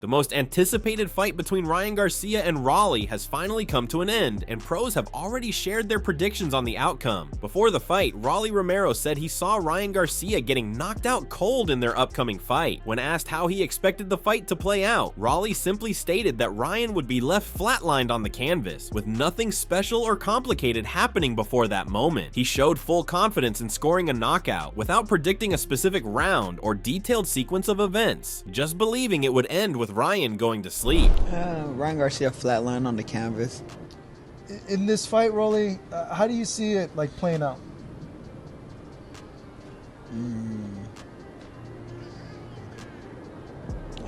The most anticipated fight between Ryan Garcia and Rolly has finally come to an end, and pros have already shared their predictions on the outcome. Before the fight, Rolly Romero said he saw Ryan Garcia getting knocked out cold in their upcoming fight. When asked how he expected the fight to play out, Rolly simply stated that Ryan would be left flatlined on the canvas, with nothing special or complicated happening before that moment. He showed full confidence in scoring a knockout, without predicting a specific round or detailed sequence of events, just believing it would end with Ryan going to sleep. Ryan Garcia flatline on the canvas. In this fight, Rolly, how do you see it like playing out?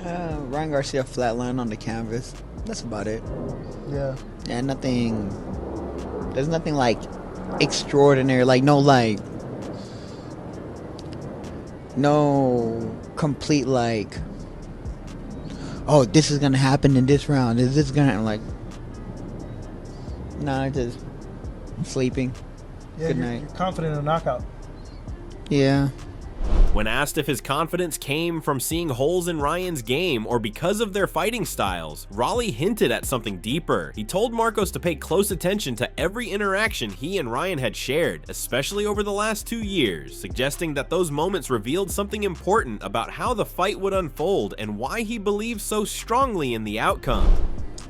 Ryan Garcia flatline on the canvas. That's about it. Yeah. Yeah, nothing. There's nothing like extraordinary. Like no complete like. Oh, this is gonna happen in this round. Is this gonna like? Nah, just sleeping. Yeah, Good you're night. confident in a knockout. Yeah. When asked if his confidence came from seeing holes in Ryan's game or because of their fighting styles, Rolly hinted at something deeper. He told Marcos to pay close attention to every interaction he and Ryan had shared, especially over the last 2 years, suggesting that those moments revealed something important about how the fight would unfold and why he believed so strongly in the outcome.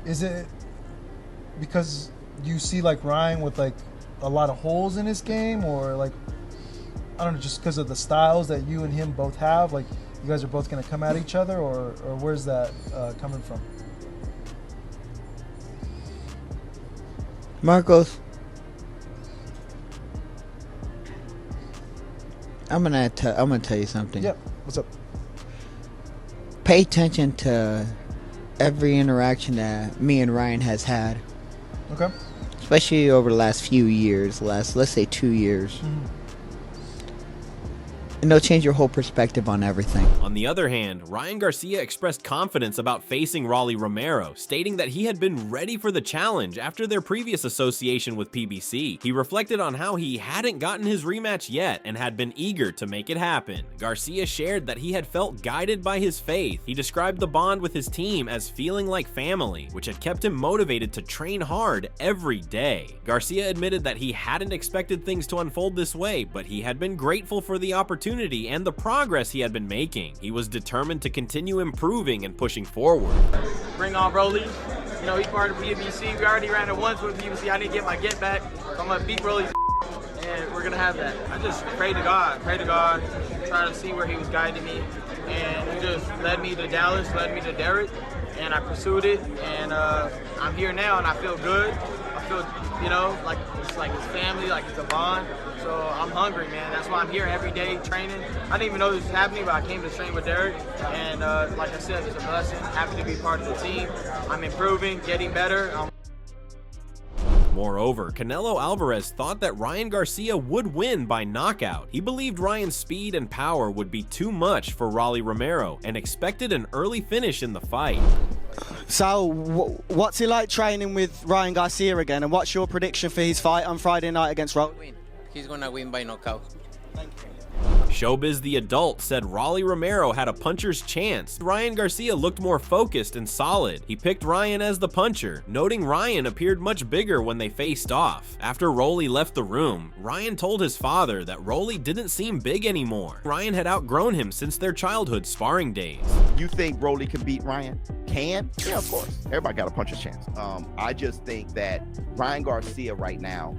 Is it because you see like Ryan with like a lot of holes in his game, or like, I don't know, just because of the styles that you and him both have, like you guys are both going to come at each other, or where's that coming from? Marcos, I'm gonna tell you something. Yep. What's up? Pay attention to every interaction that me and Ryan has had, Okay. especially over the last few years, let's say 2 years. And it'll change your whole perspective on everything. On the other hand, Ryan Garcia expressed confidence about facing Rolly Romero, stating that he had been ready for the challenge after their previous association with PBC. He reflected on how he hadn't gotten his rematch yet and had been eager to make it happen. Garcia shared that he had felt guided by his faith. He described the bond with his team as feeling like family, which had kept him motivated to train hard every day. Garcia admitted that he hadn't expected things to unfold this way, but he had been grateful for the opportunity and the progress he had been making. He was determined to continue improving and pushing forward. Bring on Rolly. You know, he's part of PBC. We already ran it once with PBC. I didn't get my get back. So I'm going to beat Rolly's and we're going to have that. I just pray to God, try to see where he was guiding me. And he just led me to Dallas, led me to Derek, and I pursued it. And I'm here now, and I feel good. I feel, you know, like it's family, like it's a bond. So I'm hungry, man. That's why I'm here every day training. I didn't even know this was happening, but I came to train with Derek. And like I said, it's a blessing. Happy to be part of the team. I'm improving, getting better. Moreover, Canelo Alvarez thought that Ryan Garcia would win by knockout. He believed Ryan's speed and power would be too much for Rolly Romero and expected an early finish in the fight. So, what's it like training with Ryan Garcia again, and what's your prediction for his fight on Friday night against Rolly? He's gonna win by knockout. Showbiz the Adult said Rolly Romero had a puncher's chance. Ryan Garcia looked more focused and solid. He picked Ryan as the puncher, noting Ryan appeared much bigger when they faced off. After Rolly left the room, Ryan told his father that Rolly didn't seem big anymore. Ryan had outgrown him since their childhood sparring days. You think Rolly can beat Ryan? Can? Yeah, of course. Everybody got a puncher's chance. I just think that Ryan Garcia right now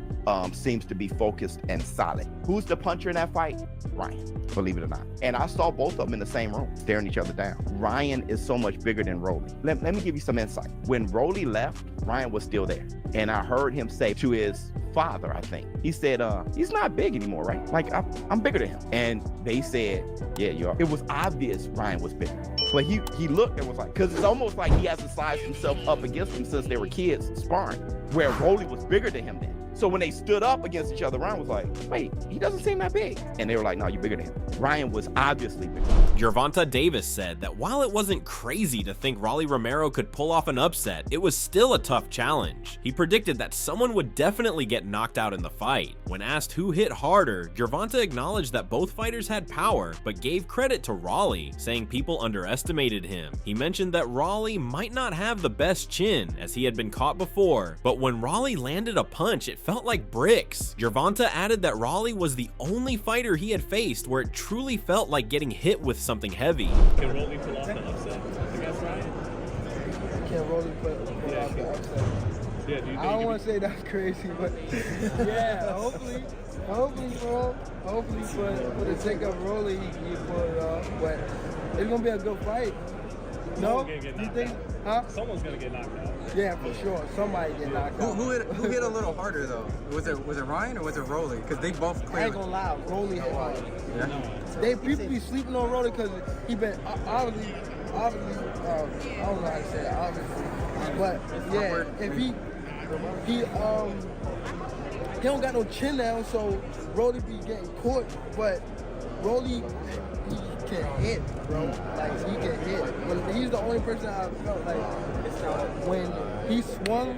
seems to be focused and solid. Who's the puncher in that fight? Ryan, believe it or not. And I saw both of them in the same room, staring each other down. Ryan is so much bigger than Rolly. Let me give you some insight. When Rolly left, Ryan was still there. And I heard him say to his father, I think, he said, he's not big anymore, right? Like, I'm bigger than him. And they said, yeah, you are. It was obvious Ryan was bigger. But he looked and was like, because it's almost like he has to size himself up against him since they were kids sparring, where Rolly was bigger than him then. So when they stood up against each other, Ryan was like, wait, he doesn't seem that big. And they were like, no, you're bigger than him. Ryan was obviously bigger. Gervonta Davis said that while it wasn't crazy to think Rolly Romero could pull off an upset, it was still a tough challenge. He predicted that someone would definitely get knocked out in the fight. When asked who hit harder, Gervonta acknowledged that both fighters had power, but gave credit to Rolly, saying people underestimated him. He mentioned that Rolly might not have the best chin, as he had been caught before, but when Rolly landed a punch, it felt like bricks. Gervonta added that Rolly was the only fighter he had faced where it truly felt like getting hit with something heavy. Can Rolly pull off the upset against Ryan? Can Rolly pull off the upset? Yeah, do you think I don't want to say that's crazy, but yeah, hopefully, bro. Hopefully for the sake of Rolly, he pull it off. But it's gonna be a good fight. No, you think? Huh? Someone's gonna get knocked out. Yeah, for sure. Somebody get knocked out. Who hit a little harder though? Was it Ryan or was it Rolly? Because they both clearly. I ain't gonna lie, Rolly hit hard. Yeah. People be sleeping on Rolly because he been obviously, I don't know how to say it, obviously, but yeah, if he don't got no chin now, so Rolly be getting caught, but Rolly, he can hit, bro. Like, he can hit. When he's the only person I felt like when he swung,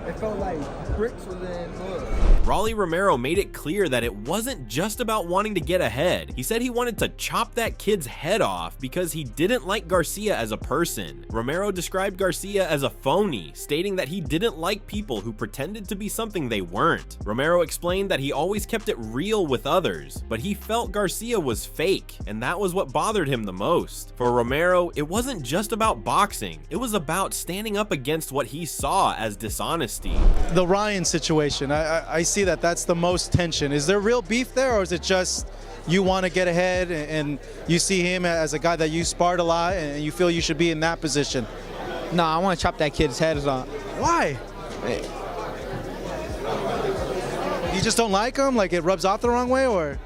it felt like bricks was in blood. Rolly Romero made it clear that it wasn't just about wanting to get ahead. He said he wanted to chop that kid's head off because he didn't like Garcia as a person. Romero described Garcia as a phony, stating that he didn't like people who pretended to be something they weren't. Romero explained that he always kept it real with others, but he felt Garcia was fake, and that was what bothered him the most. For Romero, it wasn't just about boxing, it was about standing up against what he saw as dishonesty. The Ryan situation, I see that that's the most tension. Is there real beef there, or is it just you want to get ahead and you see him as a guy that you sparred a lot and you feel you should be in that position? No, I want to chop that kid's head off. Why? You just don't like him? Like it rubs off the wrong way, or?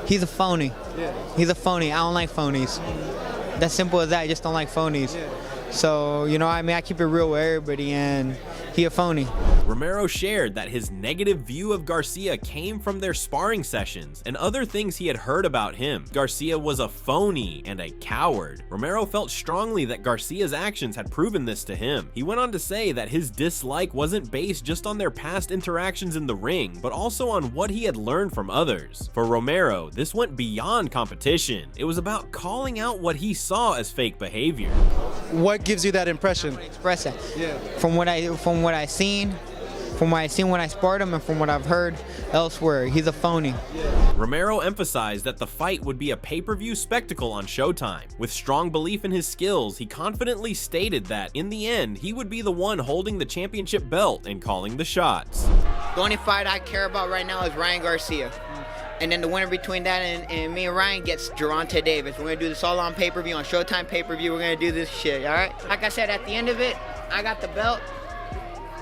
He's a phony. Yeah. He's a phony. I don't like phonies. That's simple as that. I just don't like phonies. Yeah. So, you know, I mean, I keep it real with everybody, and he a phony. Romero shared that his negative view of Garcia came from their sparring sessions and other things he had heard about him. Garcia was a phony and a coward. Romero felt strongly that Garcia's actions had proven this to him. He went on to say that his dislike wasn't based just on their past interactions in the ring, but also on what he had learned from others. For Romero, this went beyond competition. It was about calling out what he saw as fake behavior. What gives you that impression? Express that. Yeah. From what I seen when I sparred him, and from what I've heard elsewhere, he's a phony. Romero emphasized that the fight would be a pay-per-view spectacle on Showtime. With strong belief in his skills, he confidently stated that, in the end, he would be the one holding the championship belt and calling the shots. The only fight I care about right now is Ryan Garcia. And then the winner between that and me and Ryan gets Gervonta Davis. We're going to do this all on pay-per-view, on Showtime pay-per-view. We're going to do this shit, all right? Like I said, at the end of it, I got the belt.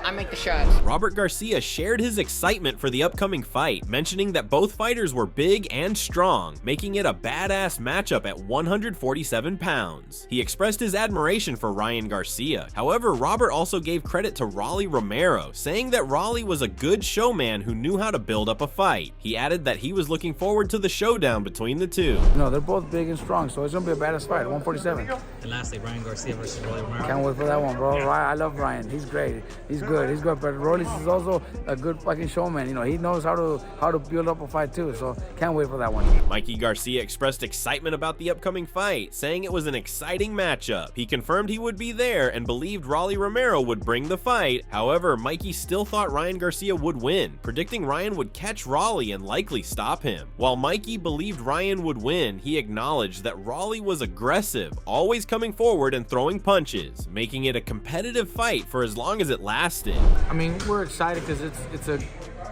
I make the shots. Robert Garcia shared his excitement for the upcoming fight, mentioning that both fighters were big and strong, making it a badass matchup at 147 pounds. He expressed his admiration for Ryan Garcia. However, Robert also gave credit to Rolly Romero, saying that Rolly was a good showman who knew how to build up a fight. He added that he was looking forward to the showdown between the two. No, they're both big and strong, so it's gonna be a badass fight. 147. And lastly, Ryan Garcia versus Rolly Romero. Can't wait for that one, bro. I love Ryan. He's great. He's good. But Rolly is also a good fucking showman. You know, he knows how to build up a fight too. So can't wait for that one. Mikey Garcia expressed excitement about the upcoming fight, saying it was an exciting matchup. He confirmed he would be there and believed Rolly Romero would bring the fight. However, Mikey still thought Ryan Garcia would win, predicting Ryan would catch Rolly and likely stop him. While Mikey believed Ryan would win, he acknowledged that Rolly was aggressive, always coming forward and throwing punches, making it a competitive fight for as long as it lasted. I mean, we're excited because it's a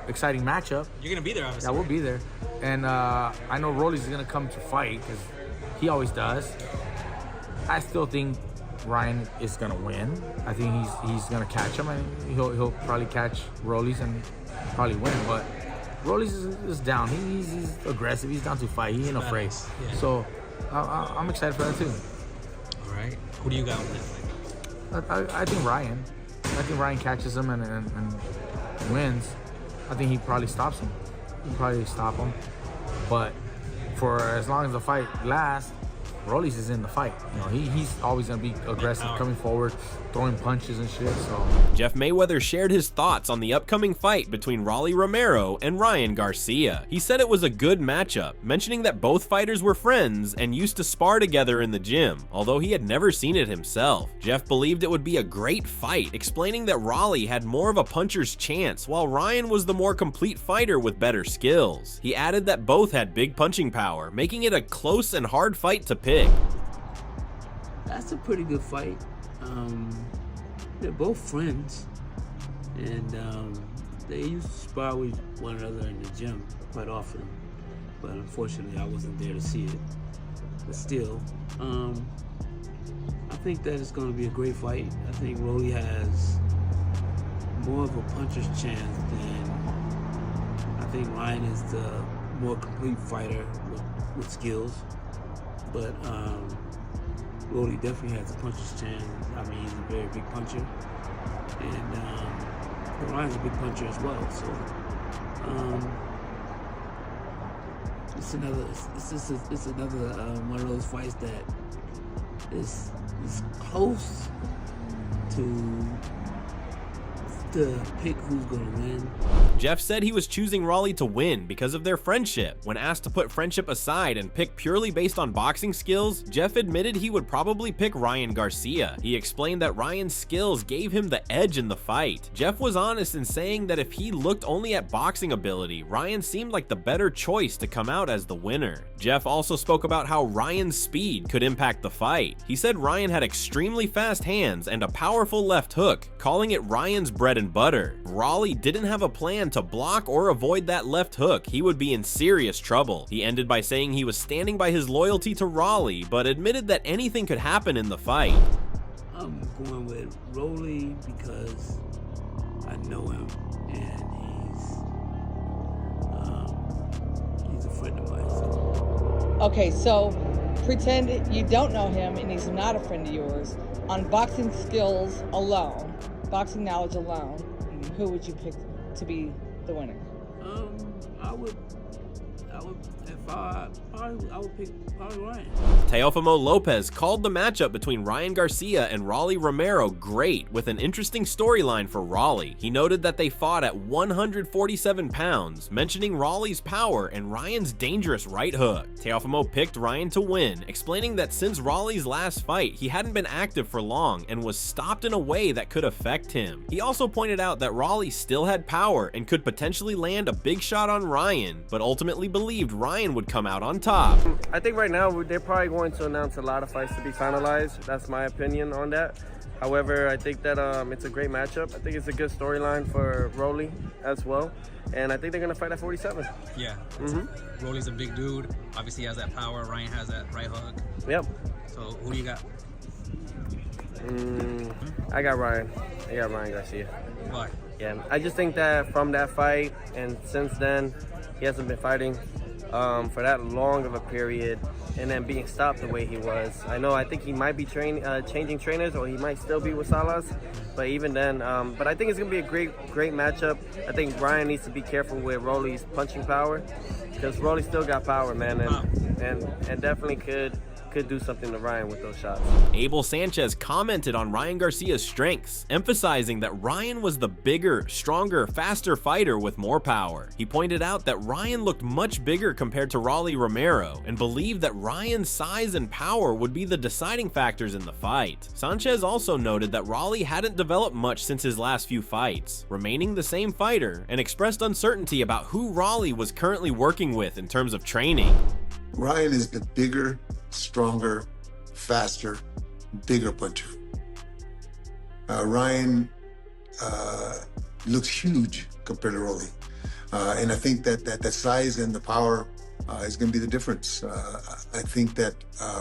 exciting matchup. You're gonna be there, obviously. Yeah, we'll be there, and I know Rolly's gonna come to fight because he always does. I still think Ryan is gonna win. I think he's gonna catch him, and he'll probably catch Rolly's and probably win. But Rolly's is down. He's aggressive. He's down to fight. He ain't afraid. Yeah. So I'm excited for that too. All right. Who do you got with that fight? I think Ryan. I think Ryan catches him and wins, I think he probably stops him. He'll probably stop him. But for as long as the fight lasts, Rolly's is in the fight. You know, he's always gonna be aggressive, coming forward, throwing punches and shit. So Jeff Mayweather shared his thoughts on the upcoming fight between Rolly Romero and Ryan Garcia. He said it was a good matchup, mentioning that both fighters were friends and used to spar together in the gym, although he had never seen it himself. Jeff believed it would be a great fight, explaining that Rolly had more of a puncher's chance, while Ryan was the more complete fighter with better skills. He added that both had big punching power, making it a close and hard fight to pick. That's a pretty good fight. They're both friends, and they used to spar with one another in the gym quite often, but unfortunately I wasn't there to see it. But still, I think that it's going to be a great fight. I think Rolly has more of a puncher's chance than I think Ryan is the more complete fighter with skills. But Rolly definitely has a puncher's chance. I mean, he's a very big puncher, and but Ryan's a big puncher as well. So it's another one of those fights that is close to pick who's gonna win. Jeff said he was choosing Rolly to win because of their friendship. When asked to put friendship aside and pick purely based on boxing skills, Jeff admitted he would probably pick Ryan Garcia. He explained that Ryan's skills gave him the edge in the fight. Jeff was honest in saying that if he looked only at boxing ability, Ryan seemed like the better choice to come out as the winner. Jeff also spoke about how Ryan's speed could impact the fight. He said Ryan had extremely fast hands and a powerful left hook, calling it Ryan's bread and butter. Rolly didn't have a plan to block or avoid that left hook. He would be in serious trouble. He ended by saying he was standing by his loyalty to Rolly, but admitted that anything could happen in the fight. I'm going with Rolly because I know him and he's a friend of mine. So. Okay, so pretend you don't know him and he's not a friend of yours. On boxing skills alone, boxing knowledge alone, who would you pick to be the winner? I would pick probably Ryan. Teofimo Lopez called the matchup between Ryan Garcia and Rolly Romero great, with an interesting storyline for Rolly. He noted that they fought at 147 pounds, mentioning Rolly's power and Ryan's dangerous right hook. Teofimo picked Ryan to win, explaining that since Rolly's last fight, he hadn't been active for long and was stopped in a way that could affect him. He also pointed out that Rolly still had power and could potentially land a big shot on Ryan, but ultimately believed Ryan would come out on top. I think right now they're probably going to announce a lot of fights to be finalized. That's my opinion on that. However, I think that it's a great matchup. I think it's a good storyline for Rolly as well. And I think they're going to fight at 47. Yeah. Rolly's a big dude. Obviously, he has that power. Ryan has that right hook. Yep. So, who do you got? I got Ryan. I got Ryan Garcia. Why? Yeah, I just think that from that fight and since then, he hasn't been fighting for that long of a period, and then being stopped the way he was. I think he might be changing trainers, or he might still be with Salas, but even then, but I think it's gonna be a great matchup. I think Ryan needs to be careful with Rolly's punching power, because Rolly still got power, man, and definitely could do something to Ryan with those shots. Abel Sanchez commented on Ryan Garcia's strengths, emphasizing that Ryan was the bigger, stronger, faster fighter with more power. He pointed out that Ryan looked much bigger compared to Rolly Romero and believed that Ryan's size and power would be the deciding factors in the fight. Sanchez also noted that Rolly hadn't developed much since his last few fights, remaining the same fighter, and expressed uncertainty about who Rolly was currently working with in terms of training. Ryan is the bigger, stronger, faster, bigger puncher. Ryan looks huge compared to Rolly. And I think that size and the power is going to be the difference. I think that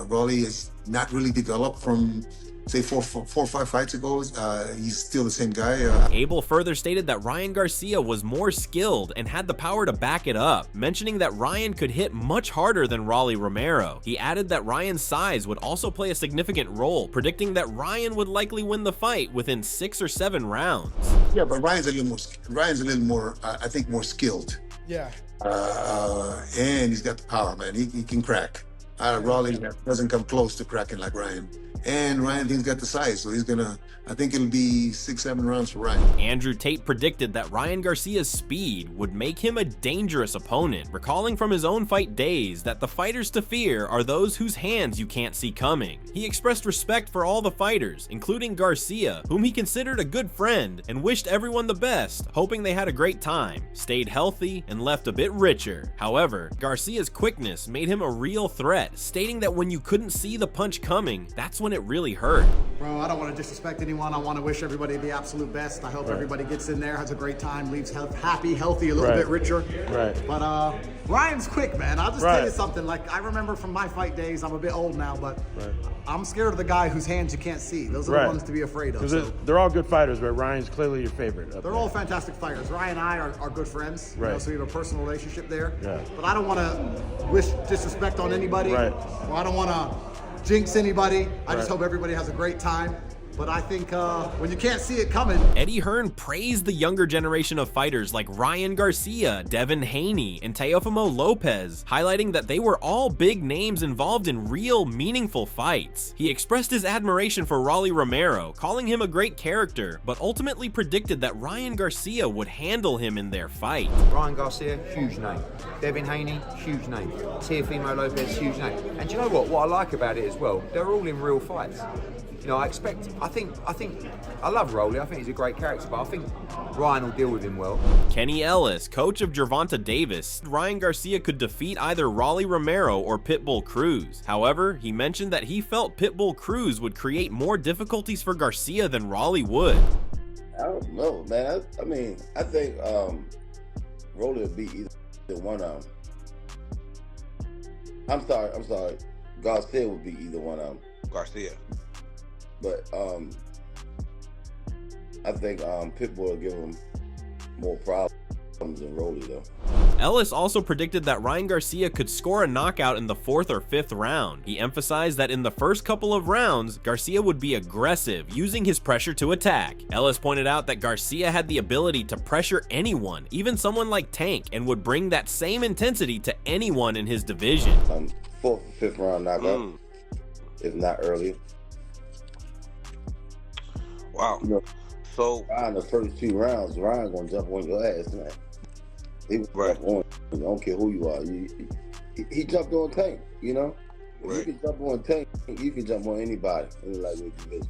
Rolly is not really developed from, say, four or five fights ago. He's still the same guy. Abel further stated that Ryan Garcia was more skilled and had the power to back it up, mentioning that Ryan could hit much harder than Rolly Romero. He added that Ryan's size would also play a significant role, predicting that Ryan would likely win the fight within 6 or 7 rounds. Yeah, but Ryan's a little more, I think, more skilled. Yeah. And he's got the power, man. He can crack. Raleigh doesn't come close to cracking like Ryan. And Ryan thinks got the size, so I think it'll be 6-7 rounds for Ryan. Andrew Tate predicted that Ryan Garcia's speed would make him a dangerous opponent, recalling from his own fight days that the fighters to fear are those whose hands you can't see coming. He expressed respect for all the fighters, including Garcia, whom he considered a good friend, and wished everyone the best, hoping they had a great time, stayed healthy, and left a bit richer. However, Garcia's quickness made him a real threat, stating that when you couldn't see the punch coming, that's when it really hurt. Bro, I don't want to disrespect anyone. I want to wish everybody the absolute best. I hope everybody gets in there, has a great time, leaves happy, healthy, a little bit richer. But Ryan's quick, man. I'll just tell you something. Like, I remember from my fight days, I'm a bit old now, but I'm scared of the guy whose hands you can't see. Those are the ones to be afraid of. Because they're all good fighters, but Ryan's clearly your favorite. They're all fantastic fighters. Ryan and I are good friends, you know, so we have a personal relationship there. But I don't want to wish disrespect on anybody. Or I don't want to jinx anybody. I just hope everybody has a great time. But I think when you can't see it coming. Eddie Hearn praised the younger generation of fighters like Ryan Garcia, Devin Haney, and Teofimo Lopez, highlighting that they were all big names involved in real, meaningful fights. He expressed his admiration for Rolly Romero, calling him a great character, but ultimately predicted that Ryan Garcia would handle him in their fight. Ryan Garcia, huge name. Devin Haney, huge name. Teofimo Lopez, huge name. And do you know what? What I like about it as well, they're all in real fights. You know, I love Rolly. I think he's a great character, but I think Ryan will deal with him well. Kenny Ellis, coach of Gervonta Davis, Ryan Garcia could defeat either Rolly Romero or Pitbull Cruz. However, he mentioned that he felt Pitbull Cruz would create more difficulties for Garcia than Rolly would. I don't know, man. I think Rolly will beat either one of them. I'm sorry. Garcia will beat either one of them. Garcia. But I think Pitbull will give him more problems than Rolly, though. Ellis also predicted that Ryan Garcia could score a knockout in the 4th or 5th round. He emphasized that in the first couple of rounds, Garcia would be aggressive, using his pressure to attack. Ellis pointed out that Garcia had the ability to pressure anyone, even someone like Tank, and would bring that same intensity to anyone in his division. 4th or 5th round knockout, if not earlier. Wow. You know, so in the first 2 rounds, Ryan gonna jump on your ass, man. He was jump on. I don't care who you are. He jumped on Tank. You know, if you can jump on Tank, you can jump on anybody in the lightweight division.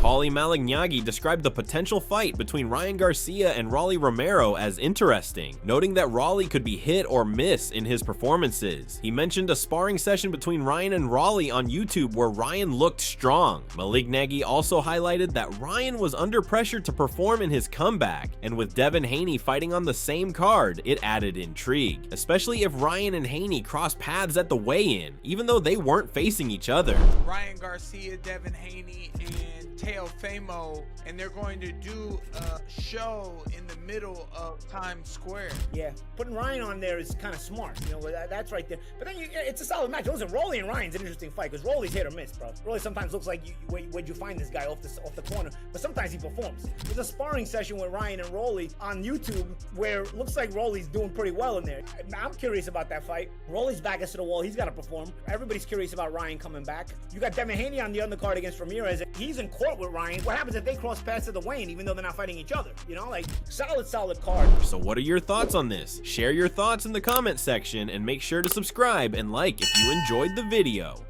Paulie Malignaggi described the potential fight between Ryan Garcia and Rolly Romero as interesting, noting that Rolly could be hit or miss in his performances. He mentioned a sparring session between Ryan and Rolly on YouTube where Ryan looked strong. Malignaggi also highlighted that Ryan was under pressure to perform in his comeback, and with Devin Haney fighting on the same card, it added intrigue, especially if Ryan and Haney crossed paths at the weigh-in, even though they weren't facing each other. Ryan Garcia, Devin Haney, and Teofimo, and they're going to do a show in the middle of Times Square. Yeah, putting Ryan on there is kind of smart. You know, that's right there. But then it's a solid match. Listen, Rolly and Ryan's an interesting fight because Rolly's hit or miss, bro. Rolly sometimes looks like where'd you find this guy off the corner, but sometimes he performs. There's a sparring session with Ryan and Rolly on YouTube where it looks like Rolly's doing pretty well in there. I'm curious about that fight. Rolly's back against the wall. He's got to perform. Everybody's curious about Ryan coming back. You got Devin Haney on the undercard against Ramirez. He's in court with Ryan. What happens if they cross paths at the weigh-in, even though they're not fighting each other? You know, like, solid card. So what are your thoughts on this? Share your thoughts in the comment section and make sure to subscribe and like if you enjoyed the video.